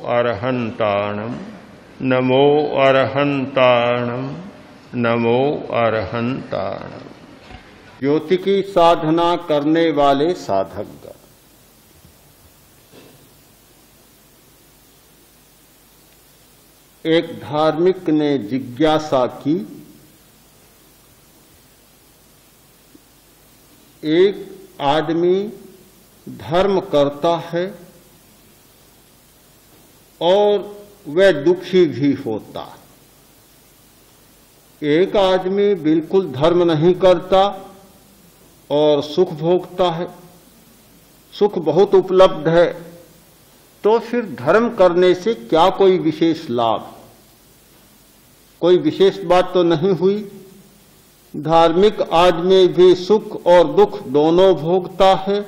अरहन्ताणं नमो अरहन्ताणं नमो अरहन्ताणं। ज्योति की साधना करने वाले साधक। एक धार्मिक ने जिज्ञासा की, एक आदमी धर्म करता है और वह दुखी भी होता है। एक आदमी बिल्कुल धर्म नहीं करता और सुख भोगता है, सुख बहुत उपलब्ध है, तो फिर धर्म करने से क्या कोई विशेष लाभ? कोई विशेष बात तो नहीं हुई। धार्मिक आदमी भी सुख और दुख दोनों भोगता है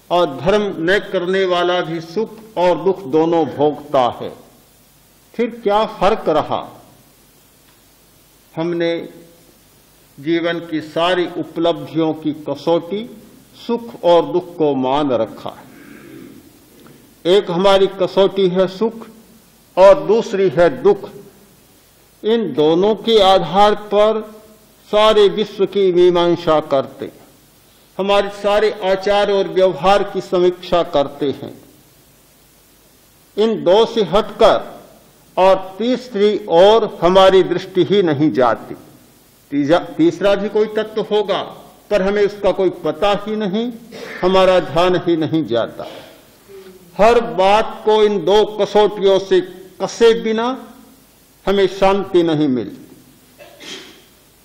और धर्म न करने वाला भी सुख और दुख दोनों भोगता है। फिर क्या फर्क रहा? हमने जीवन की सारी उपलब्धियों की कसौटी सुख और दुख को मान रखा है। एक हमारी कसौटी है सुख और दूसरी है दुख। इन दोनों के आधार पर सारे विश्व की मीमांसा करते हैं, हमारे सारे आचार और व्यवहार की समीक्षा करते हैं। इन दो से हटकर और तीसरी ओर हमारी दृष्टि ही नहीं जाती। तीसरा भी कोई तत्व होगा पर हमें उसका कोई पता ही नहीं, हमारा ध्यान ही नहीं जाता। हर बात को इन दो कसौटियों से कसे बिना हमें शांति नहीं मिलती।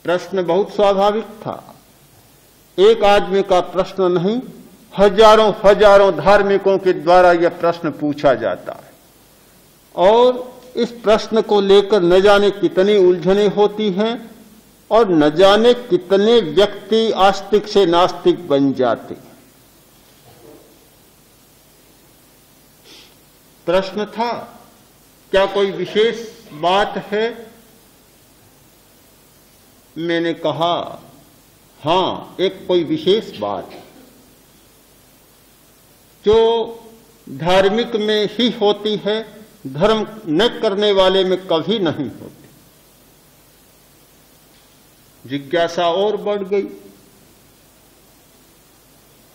प्रश्न बहुत स्वाभाविक था। एक आदमी का प्रश्न नहीं, हजारों हजारों धार्मिकों के द्वारा यह प्रश्न पूछा जाता है और इस प्रश्न को लेकर न जाने कितनी उलझनें होती हैं और न जाने कितने व्यक्ति आस्तिक से नास्तिक बन जाते हैं। प्रश्न था, क्या कोई विशेष बात है? मैंने कहा, हां, एक कोई विशेष बात जो धार्मिक में ही होती है, धर्म न करने वाले में कभी नहीं होती। जिज्ञासा और बढ़ गई।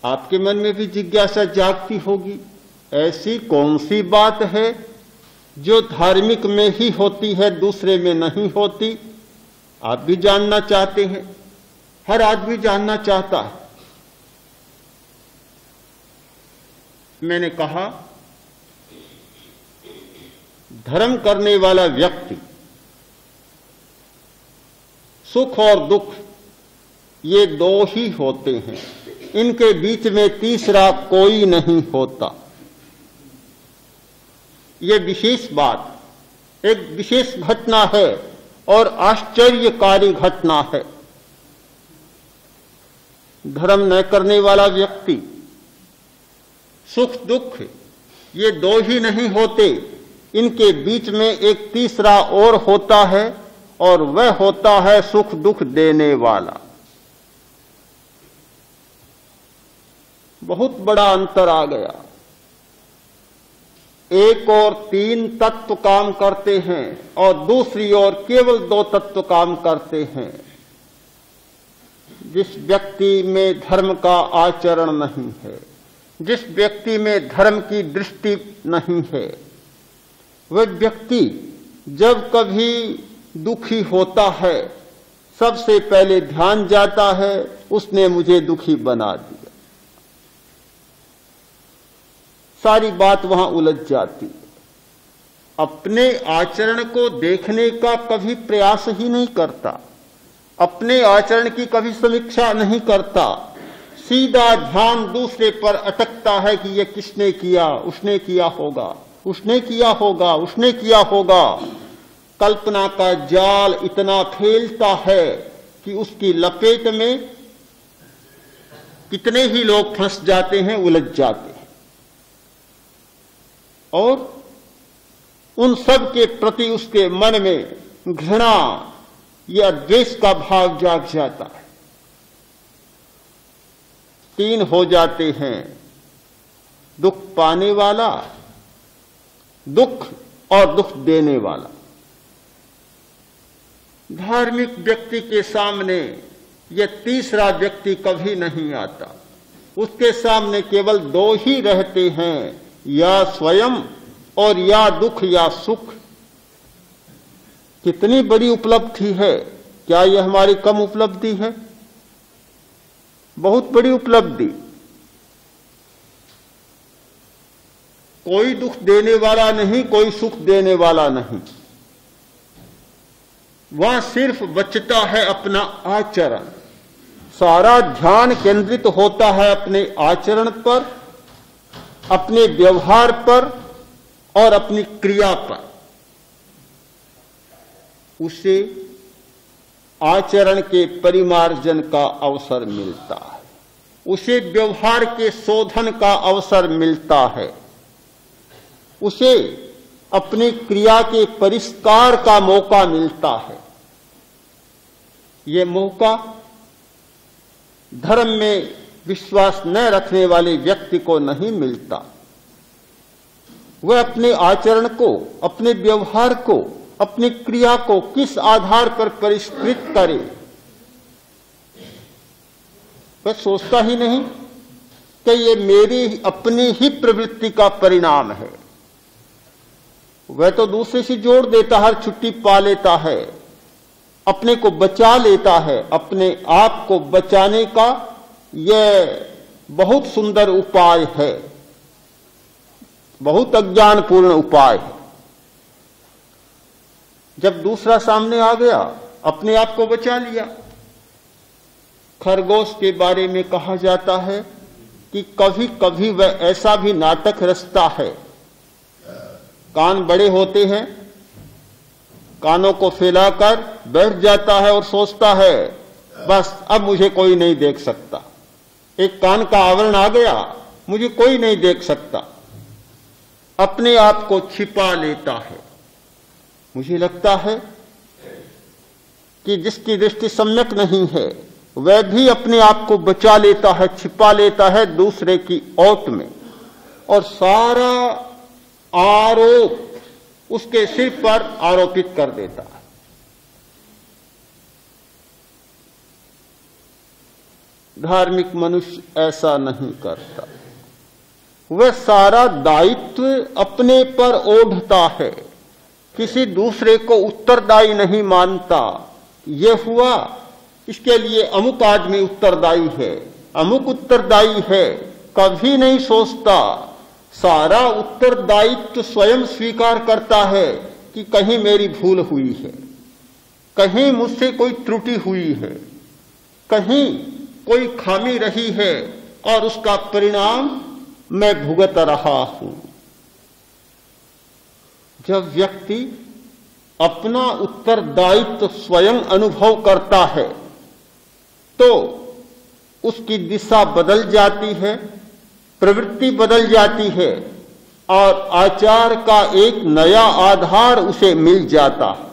आपके मन में भी जिज्ञासा जागती होगी, ऐसी कौन सी बात है जो धार्मिक में ही होती है, दूसरे में नहीं होती? आप भी जानना चाहते हैं, हर आदमी जानना चाहता है। मैंने कहा, धर्म करने वाला व्यक्ति सुख और दुख ये दो ही होते हैं, इनके बीच में तीसरा कोई नहीं होता। ये विशेष बात एक विशेष घटना है और आश्चर्यकारी घटना है। धर्म न करने वाला व्यक्ति, सुख दुख ये दो ही नहीं होते, इनके बीच में एक तीसरा और होता है और वह होता है सुख दुख देने वाला। बहुत बड़ा अंतर आ गया। एक और 3 तत्व काम करते हैं और दूसरी ओर केवल 2 तत्व काम करते हैं। जिस व्यक्ति में धर्म का आचरण नहीं है, जिस व्यक्ति में धर्म की दृष्टि नहीं है, वह व्यक्ति जब कभी दुखी होता है सबसे पहले ध्यान जाता है उसने मुझे दुखी बना दिया। सारी बात वहां उलझ जाती है। अपने आचरण को देखने का कभी प्रयास ही नहीं करता, अपने आचरण की कभी समीक्षा नहीं करता, सीधा ध्यान दूसरे पर अटकता है कि यह किसने किया, उसने किया होगा, उसने किया होगा, उसने किया होगा। कल्पना का जाल इतना फैलता है कि उसकी लपेट में कितने ही लोग फंस जाते हैं, उलझ जाते हैं और उन सब के प्रति उसके मन में घृणा या द्वेष का भाव जाग जाता है। 3 हो जाते हैं, दुख पाने वाला, दुख और दुख देने वाला। धार्मिक व्यक्ति के सामने यह तीसरा व्यक्ति कभी नहीं आता। उसके सामने केवल दो ही रहते हैं, या स्वयं और या दुख या सुख। कितनी बड़ी उपलब्धि है! क्या यह हमारी कम उपलब्धि है? बहुत बड़ी उपलब्धि। कोई दुख देने वाला नहीं, कोई सुख देने वाला नहीं। वहां सिर्फ बचता है अपना आचरण। सारा ध्यान केंद्रित होता है अपने आचरण पर, अपने व्यवहार पर और अपनी क्रिया पर। उसे आचरण के परिमार्जन का अवसर मिलता है, उसे व्यवहार के शोधन का अवसर मिलता है, उसे अपनी क्रिया के परिष्कार का मौका मिलता है। ये मौका धर्म में विश्वास न रखने वाले व्यक्ति को नहीं मिलता। वह अपने आचरण को, अपने व्यवहार को, अपनी क्रिया को किस आधार पर परिष्कृत करे, वह सोचता ही नहीं कि ये मेरी अपनी ही प्रवृत्ति का परिणाम है। वह तो दूसरे से जोड़ देता है, छुट्टी पा लेता है, अपने को बचा लेता है। अपने आप को बचाने का यह बहुत सुंदर उपाय है, बहुत अज्ञानपूर्ण उपाय है। जब दूसरा सामने आ गया, अपने आप को बचा लिया। खरगोश के बारे में कहा जाता है कि कभी कभी वह ऐसा भी नाटक रचता है। कान बड़े होते हैं, कानों को फैलाकर बैठ जाता है और सोचता है बस अब मुझे कोई नहीं देख सकता। एक कान का आवरण आ गया, मुझे कोई नहीं देख सकता। अपने आप को छिपा लेता है। मुझे लगता है कि जिसकी दृष्टि सम्यक नहीं है वह भी अपने आप को बचा लेता है, छिपा लेता है दूसरे की ओट में, और सारा आरोप उसके सिर पर आरोपित कर देता है। धार्मिक मनुष्य ऐसा नहीं करता। वह सारा दायित्व अपने पर ओढ़ता है, किसी दूसरे को उत्तरदायी नहीं मानता। यह हुआ, इसके लिए अमुक आदमी उत्तरदायी है, अमुक उत्तरदायी है, कभी नहीं सोचता। सारा उत्तरदायित्व स्वयं स्वीकार करता है कि कहीं मेरी भूल हुई है, कहीं मुझसे कोई त्रुटि हुई है, कहीं कोई खामी रही है और उसका परिणाम मैं भुगत रहा हूं। जब व्यक्ति अपना उत्तरदायित्व स्वयं अनुभव करता है तो उसकी दिशा बदल जाती है, प्रवृत्ति बदल जाती है और आचार का एक नया आधार उसे मिल जाता है।